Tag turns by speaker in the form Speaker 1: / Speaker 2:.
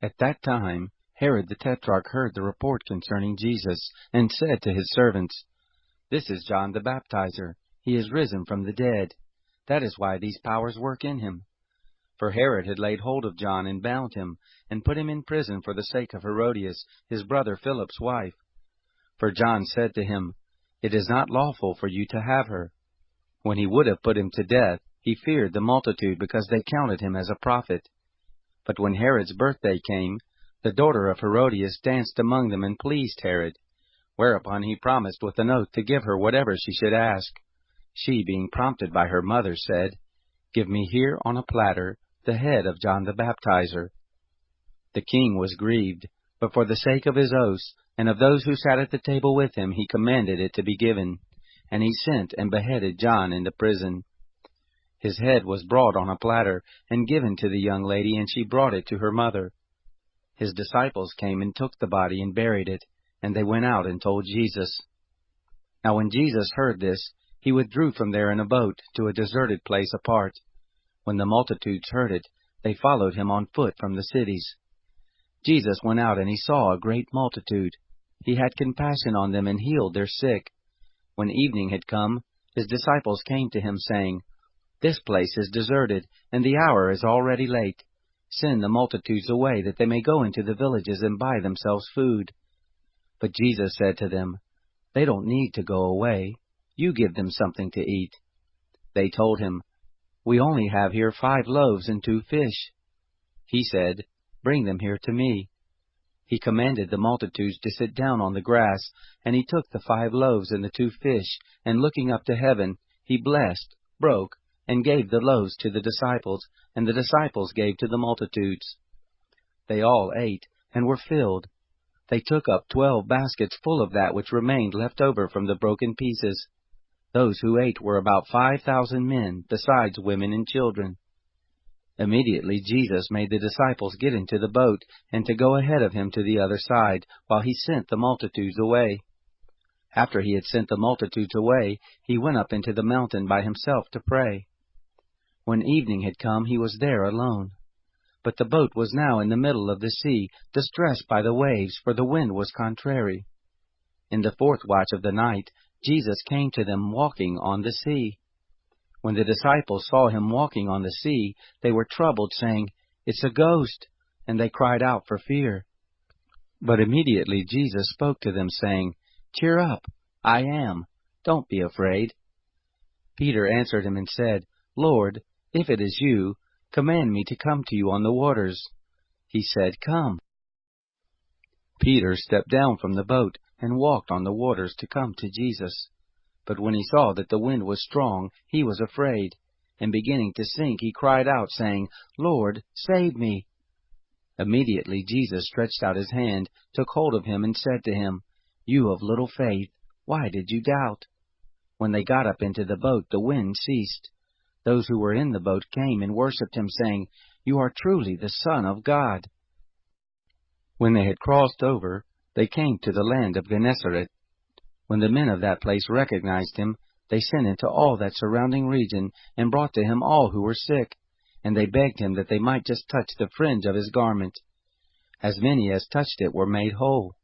Speaker 1: At that time Herod the Tetrarch heard the report concerning Jesus, and said to his servants, "This is John the Baptizer. He is risen from the dead. That is why these powers work in him." For Herod had laid hold of John and bound him, and put him in prison for the sake of Herodias, his brother Philip's wife. For John said to him, "It is not lawful for you to have her." When he would have put him to death, he feared the multitude, because they counted him as a prophet. But when Herod's birthday came, the daughter of Herodias danced among them and pleased Herod, whereupon he promised with an oath to give her whatever she should ask. She, being prompted by her mother, said, "Give me here on a platter the head of John the Baptizer." The king was grieved, but for the sake of his oaths, and of those who sat at the table with him, he commanded it to be given, and he sent and beheaded John in the prison. His head was brought on a platter, and given to the young lady, and she brought it to her mother. His disciples came and took the body and buried it, and they went out and told Jesus. Now when Jesus heard this, he withdrew from there in a boat to a deserted place apart. When the multitudes heard it, they followed him on foot from the cities. Jesus went out, and he saw a great multitude. He had compassion on them and healed their sick. When evening had come, his disciples came to him, saying, "This place is deserted, and the hour is already late. Send the multitudes away, that they may go into the villages and buy themselves food." But Jesus said to them, "They don't need to go away. You give them something to eat." They told him, "We only have here 5 loaves and 2 fish." He said, "Bring them here to me." He commanded the multitudes to sit down on the grass, and he took the 5 loaves and the 2 fish, and looking up to heaven, he blessed, broke, and gave the loaves to the disciples, and the disciples gave to the multitudes. They all ate, and were filled. They took up 12 baskets full of that which remained left over from the broken pieces. Those who ate were about 5,000 men, besides women and children. Immediately Jesus made the disciples get into the boat, and to go ahead of him to the other side, while he sent the multitudes away. After he had sent the multitudes away, he went up into the mountain by himself to pray. When evening had come, he was there alone. But the boat was now in the middle of the sea, distressed by the waves, for the wind was contrary. In the 4th watch of the night, Jesus came to them walking on the sea. When the disciples saw him walking on the sea, they were troubled, saying, "It's a ghost," and they cried out for fear. But immediately Jesus spoke to them, saying, "Cheer up, I am. Don't be afraid." Peter answered him and said, "Lord, if it is you, command me to come to you on the waters." He said, "Come." Peter stepped down from the boat and walked on the waters to come to Jesus. But when he saw that the wind was strong, he was afraid, and beginning to sink, he cried out, saying, "Lord, save me." Immediately Jesus stretched out his hand, took hold of him, and said to him, "You of little faith, why did you doubt?" When they got up into the boat, the wind ceased. Those who were in the boat came and worshipped him, saying, "You are truly the Son of God." When they had crossed over, they came to the land of Gennesaret. When the men of that place recognized him, they sent into all that surrounding region, and brought to him all who were sick, and they begged him that they might just touch the fringe of his garment. As many as touched it were made whole.